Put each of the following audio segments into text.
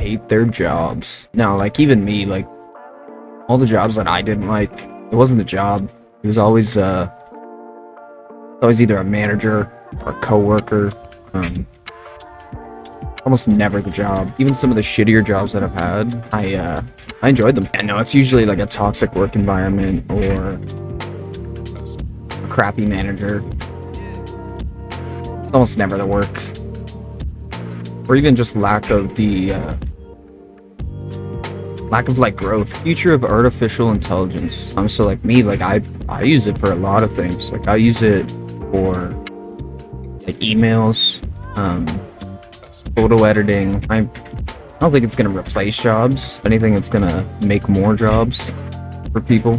hate their jobs. No, like even me, like all the jobs that I didn't like, it wasn't the job. It was always either a manager or a coworker. Almost never the job. Even some of the shittier jobs that I've had, I enjoyed them. And no, it's usually like a toxic work environment or a crappy manager. Almost never the work. Or even just lack of like growth. Future of artificial intelligence. So like me, like I use it for a lot of things. Like I use it for like emails, photo editing. I don't think it's gonna replace jobs. If anything, it's gonna make more jobs for people.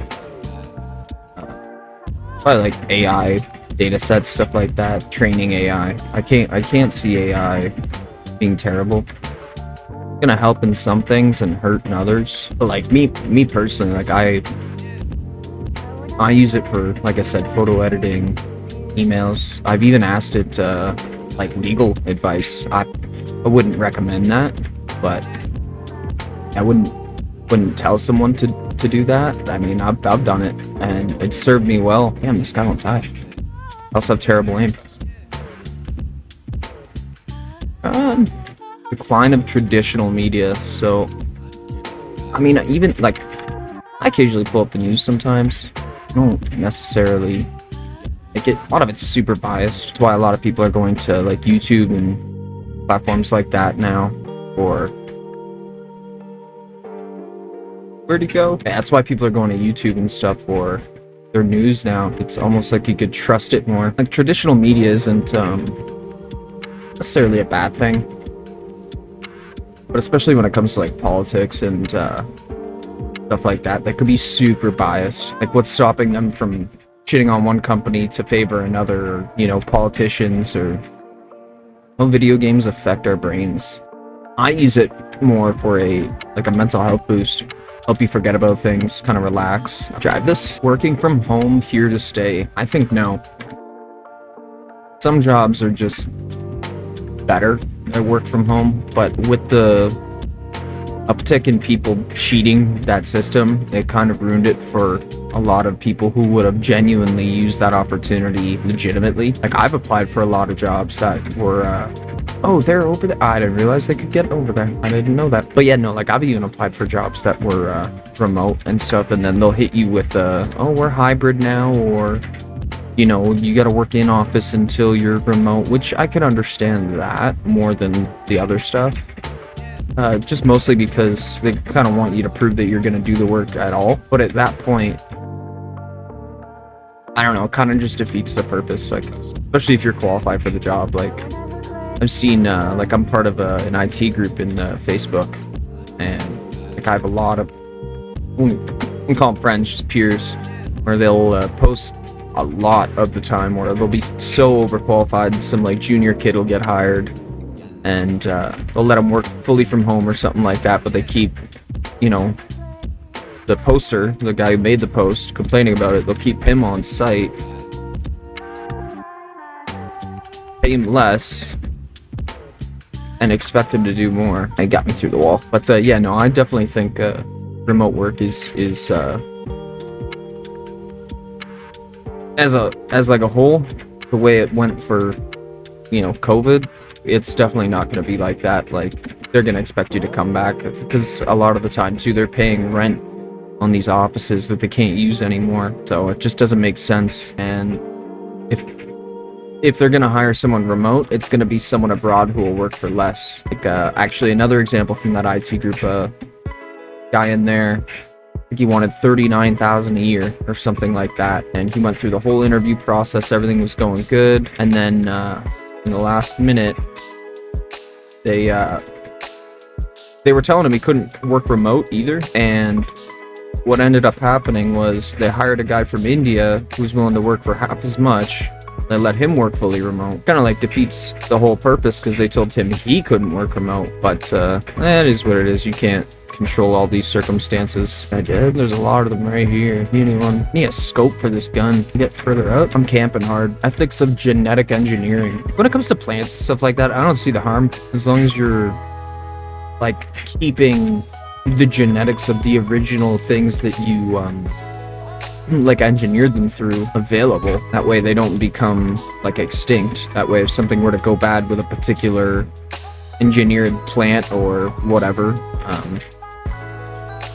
Probably like AI, data sets, stuff like that. Training AI. I can't see AI being terrible. It's gonna help in some things and hurt in others. But like me personally, like I use it for, like I said, photo editing, emails. I've even asked it like legal advice. I wouldn't recommend that, but I wouldn't tell someone to do that. I mean, I've done it and it served me well. Damn, this guy won't die. I also have terrible aim. Decline of traditional media. So, I mean, even like I occasionally pull up the news sometimes. I don't necessarily like it. A lot of it's super biased. That's why a lot of people are going to like YouTube and platforms like that now. Or where'd he go? Yeah, that's why people are going to YouTube and stuff for their news now. It's almost like you could trust it more. Like traditional media isn't necessarily a bad thing, but especially when it comes to like politics and stuff like that could be super biased. Like what's stopping them from shitting on one company to favor another, or, you know, politicians, or how video games affect our brains. I use it more for a mental health boost. Help you forget about things, kind of relax. Drive this. Working from home, here to stay. I think no. Some jobs are just better at work from home, but with the uptick in people cheating that system, it kind of ruined it for a lot of people who would have genuinely used that opportunity legitimately. Like I've applied for a lot of jobs that were oh, they're over there. I didn't realize they could get over there. I didn't know that. But yeah, no, like I've even applied for jobs that were remote and stuff, and then they'll hit you with oh, we're hybrid now, or you know, you got to work in office until you're remote, which I could understand that more than the other stuff. Just mostly because they kind of want you to prove that you're going to do the work at all. But at that point, I don't know, it kind of just defeats the purpose. Like, especially if you're qualified for the job. Like, I've seen, like, I'm part of an IT group in Facebook, and like I have a lot of, we can call them friends, just peers, where they'll post a lot of the time, or they'll be so overqualified, and some like junior kid will get hired, and they'll let them work fully from home or something like that, but they keep, you know, the poster, the guy who made the post, complaining about it. They'll keep him on site, pay him less, and expect him to do more. It got me through the wall. But yeah, no, I definitely think remote work is as like a whole, the way it went for, you know, COVID, it's definitely not going to be like that. Like, they're going to expect you to come back, because a lot of the time too, they're paying rent on these offices that they can't use anymore. So it just doesn't make sense. And if they're going to hire someone remote, it's going to be someone abroad who will work for less. Like, actually, another example from that IT group, guy in there, I think he wanted $39,000 a year or something like that. And he went through the whole interview process. Everything was going good. And then in the last minute, they were telling him he couldn't work remote either. And what ended up happening was they hired a guy from India who was willing to work for half as much. They let him work fully remote. Kind of like defeats the whole purpose, because they told him he couldn't work remote. But that is what it is. You can't control all these circumstances. I did. There's a lot of them right here. Anyone need a scope for this gun? Get further out. I'm camping hard. Ethics of genetic engineering. When it comes to plants and stuff like that, I don't see the harm, as long as you're like keeping the genetics of the original things that you like engineered them through available. That way they don't become like extinct. That way if something were to go bad with a particular engineered plant or whatever,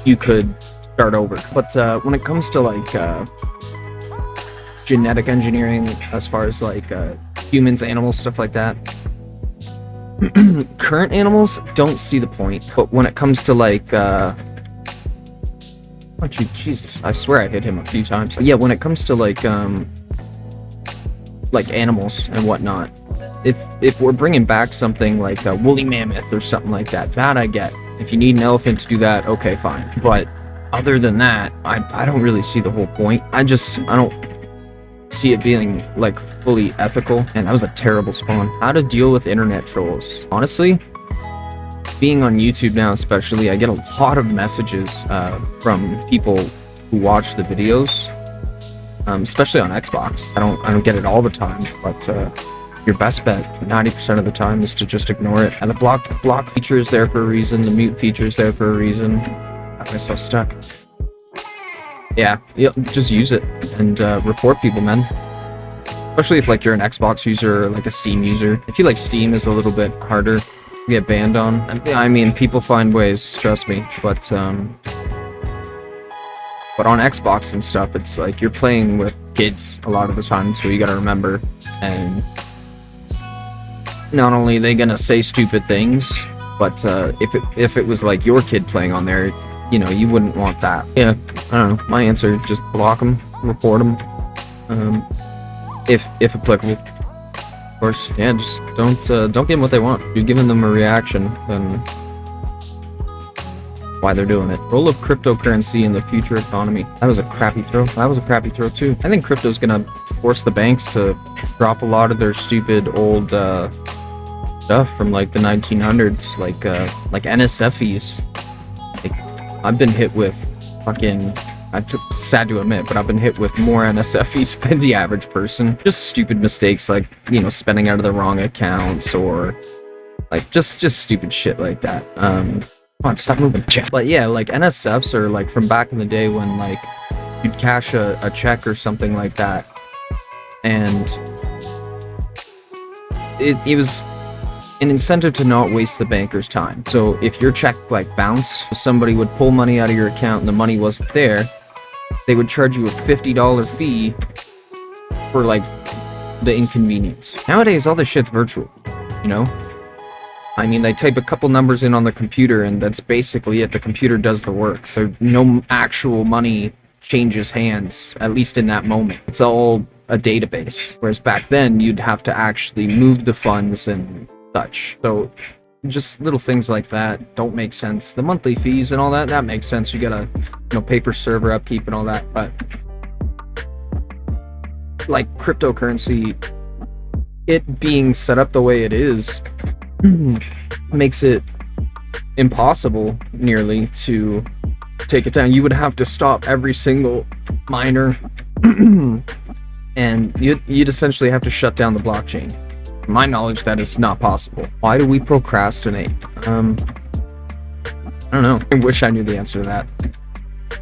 you could start over. But when it comes to like genetic engineering, as far as like humans, animals, stuff like that, current animals don't see the point. But when it comes to like oh Jesus, I swear I hit him a few times. Yeah, when it comes to like animals and whatnot, if we're bringing back something like a woolly mammoth or something like that, that I get. If you need an elephant to do that, okay, fine. But other than that, I don't really see the whole point. I don't see it being like fully ethical. And that was a terrible spawn. How to deal with internet trolls. Honestly, being on YouTube now especially, I get a lot of messages from people who watch the videos, especially on Xbox. I don't get it all the time, but your best bet 90% of the time is to just ignore it. And the block feature is there for a reason. The mute feature is there for a reason. Got myself stuck. Yeah, just use it and report people, man. Especially if like you're an Xbox user or like a Steam user. I feel like Steam is a little bit harder to get banned on. I mean, people find ways, trust me. But on Xbox and stuff, it's like you're playing with kids a lot of the time, so you gotta remember. And not only are they gonna say stupid things, but if it was like your kid playing on there, you know, you wouldn't want that. Yeah, I don't know. My answer, just block them, report them, if applicable. Of course, yeah, just don't give them what they want. You're giving them a reaction, then why they're doing it. Role of cryptocurrency in the future economy. That was a crappy throw. That was a crappy throw too. I think crypto's gonna force the banks to drop a lot of their stupid old stuff from like the 1900s, like NSFs. Like, I've been hit with fucking, I'm sad to admit, but I've been hit with more NSFs than the average person. Just stupid mistakes like, you know, spending out of the wrong accounts or like just stupid shit like that. Come on, stop moving, chat. But yeah, like NSFs are like from back in the day when like you'd cash a check or something like that, and it was an incentive to not waste the banker's time. So if your check like bounced, somebody would pull money out of your account and the money wasn't there, they would charge you a $50 fee for like the inconvenience. Nowadays, all this shit's virtual, you know? I mean, they type a couple numbers in on the computer and that's basically it. The computer does the work. No actual money changes hands, at least in that moment. It's all a database. Whereas back then, you'd have to actually move the funds and such. So just little things like that don't make sense. The monthly fees and all that, that makes sense. You gotta, you know, pay for server upkeep and all that. But like cryptocurrency, it being set up the way it is makes it impossible nearly to take it down. You would have to stop every single miner and you'd essentially have to shut down the blockchain. To my knowledge, that is not possible. Why do we procrastinate? I don't know. I wish I knew the answer to that.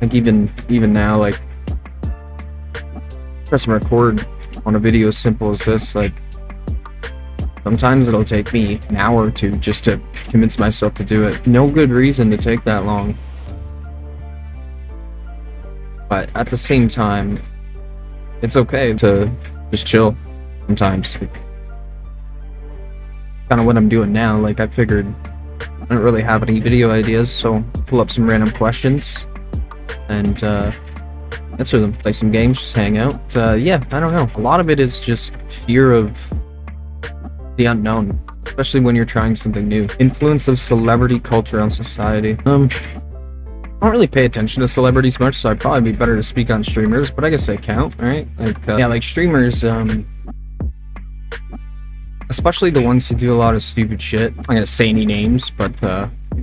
Like even now, like pressing record on a video as simple as this, like sometimes it'll take me an hour or two just to convince myself to do it. No good reason to take that long. But at the same time, it's okay to just chill sometimes. Kind of what I'm doing now. Like I figured I don't really have any video ideas, so pull up some random questions and answer them. Play some games, just hang out. Yeah, I don't know. A lot of it is just fear of the unknown, especially when you're trying something new. Influence of celebrity culture on society. I don't really pay attention to celebrities much, so I'd probably be better to speak on streamers, but I guess they count, right? Like, yeah, like streamers, especially the ones who do a lot of stupid shit. I'm not gonna say any names, but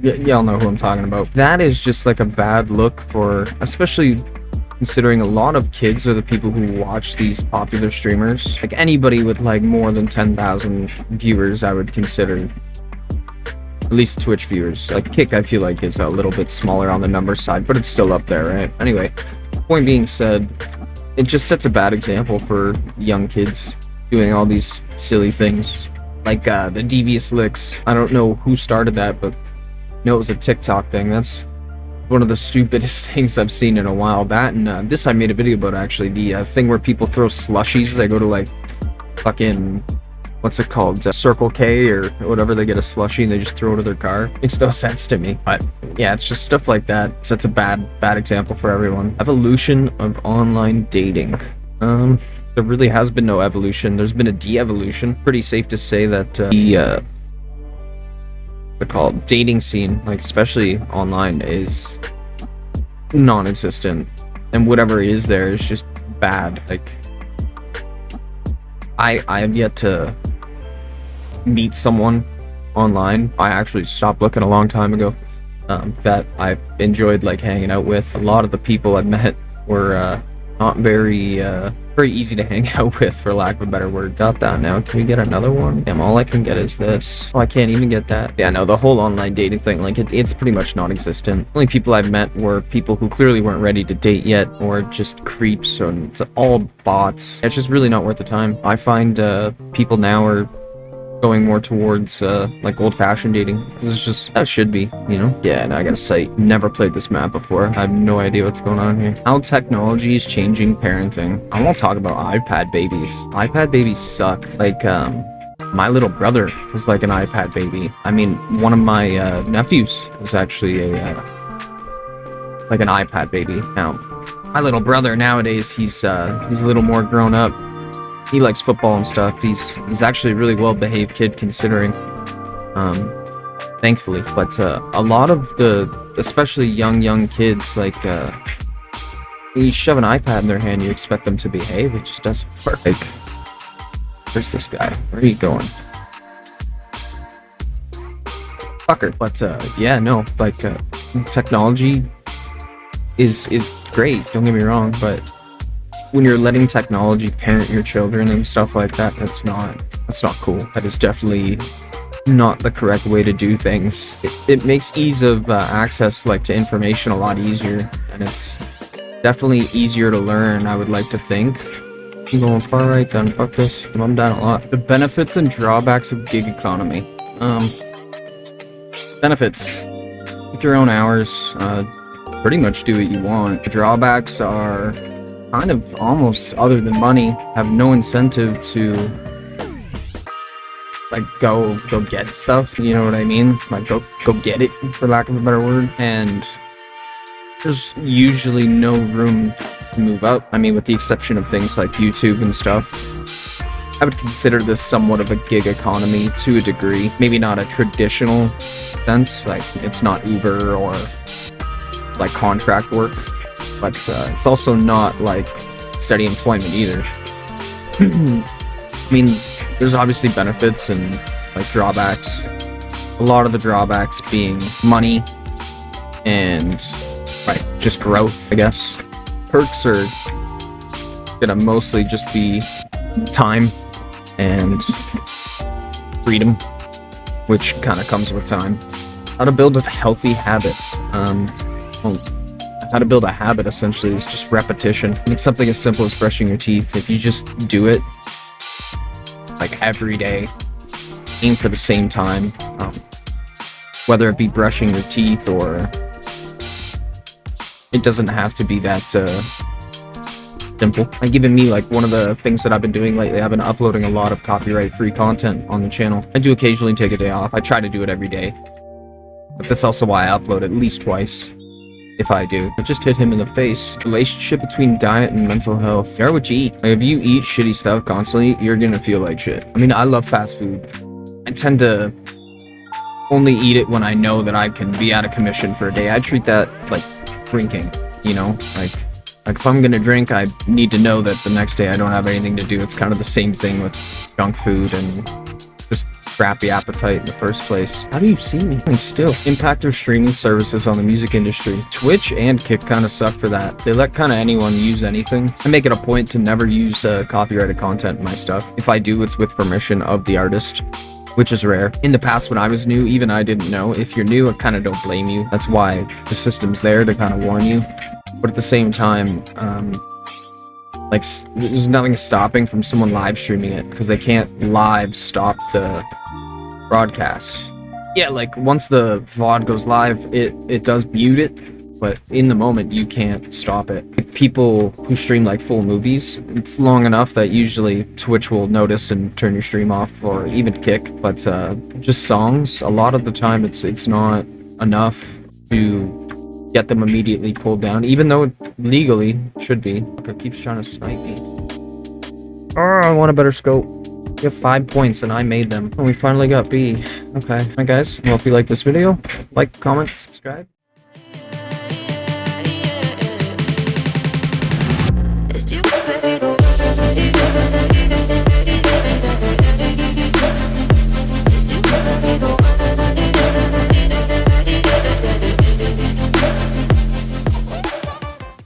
y'all know who I'm talking about. That is just like a bad look for, especially considering a lot of kids are the people who watch these popular streamers. Like anybody with like more than 10,000 viewers, I would consider At least Twitch viewers. Like Kick, I feel like is a little bit smaller on the number side, but it's still up there, right? Anyway, point being said, it just sets a bad example for young kids doing all these silly things. Like the devious licks. I don't know who started that, but it was a TikTok thing. That's one of the stupidest things I've seen in a while. That and this I made a video about actually. The thing where people throw slushies. They go to like fucking, what's it called? Circle K or whatever. They get a slushie and they just throw it to their car. Makes no sense to me. But yeah, it's just stuff like that. Sets a bad example for everyone. Evolution of online dating. There really has been no evolution. There's been a de-evolution. Pretty safe to say that the dating scene, like especially online, is non-existent, and whatever is there is just bad. Like I have yet to meet someone online. I actually stopped looking a long time ago, that I enjoyed like hanging out with. A lot of the people I've met were not very easy to hang out with, for lack of a better word. Got that now. Can we get another one? Damn, all I can get is this. Oh, I can't even get that. Yeah, no, the whole online dating thing, like it's pretty much non-existent. Only people I've met were people who clearly weren't ready to date yet, or just creeps, and it's all bots. It's just really not worth the time. I find people now are going more towards like old-fashioned dating, because it's just that should be, you know. Yeah, and I gotta say, never played this map before. I have no idea what's going on here. How technology is changing parenting. I want to talk about iPad babies. iPad babies suck. Like my little brother was like an iPad baby. I mean, one of my nephews is actually a like an iPad baby. Now my little brother nowadays, he's a little more grown up. He likes football and stuff. He's actually a really well-behaved kid, considering, thankfully. But a lot of the, especially young kids, like you shove an iPad in their hand, you expect them to behave. It just doesn't work. Like, where's this guy? Where are you going? Fucker. But yeah, no, like technology is great. Don't get me wrong, but when you're letting technology parent your children and stuff like that, that's not cool. That is definitely not the correct way to do things. It makes ease of access, like, to information a lot easier, and it's definitely easier to learn, I would like to think. I'm going far right then, fuck this. I'm down a lot. The benefits and drawbacks of gig economy. Benefits. Pick your own hours, pretty much do what you want. The drawbacks are kind of almost, other than money, have no incentive to like go get stuff, you know what I mean? Like go get it, for lack of a better word. And there's usually no room to move up. I mean, with the exception of things like YouTube and stuff. I would consider this somewhat of a gig economy to a degree. Maybe not a traditional sense, like it's not Uber or like contract work. But it's also not like steady employment either. I mean, there's obviously benefits and like drawbacks. A lot of the drawbacks being money and like just growth, I guess. Perks are gonna mostly just be time and freedom, which kind of comes with time. How to build healthy habits. How to build a habit, essentially, is just repetition. It's something as simple as brushing your teeth. If you just do it like every day, aim for the same time, whether it be brushing your teeth, or it doesn't have to be that simple. Like even me, like one of the things that I've been doing lately, I've been uploading a lot of copyright-free content on the channel. I do occasionally take a day off. I try to do it every day, but that's also why I upload at least twice. If I do. I just hit him in the face. Relationship between diet and mental health. Care what you eat. Like, if you eat shitty stuff constantly, you're gonna feel like shit. I mean, I love fast food. I tend to only eat it when I know that I can be out of commission for a day. I treat that like drinking, you know? Like if I'm gonna drink, I need to know that the next day I don't have anything to do. It's kind of the same thing with junk food and just crappy appetite in the first place. How do you see me? Still. Impact of streaming services on the music industry. Twitch and Kick kind of suck for that. They let kind of anyone use anything. I make it a point to never use copyrighted content in my stuff. If I do, it's with permission of the artist. which is rare. In the past, when I was new, even I didn't know. If you're new, I kind of don't blame you. That's why the system's there to kind of warn you. But at the same time, like, there's nothing stopping from someone live streaming it, because they can't live stop the broadcast. Yeah, like, once the VOD goes live, it does mute it, but in the moment, you can't stop it. Like, people who stream, like, full movies, it's long enough that usually Twitch will notice and turn your stream off, or even kick, but just songs, a lot of the time, it's not enough to get them immediately pulled down, even though it legally should be. It keeps trying to snipe me. Oh, I want a better scope. We have 5 points and I made them. And we finally got B. Okay. Alright guys, well if you like this video, like, comment, subscribe. It's you, baby.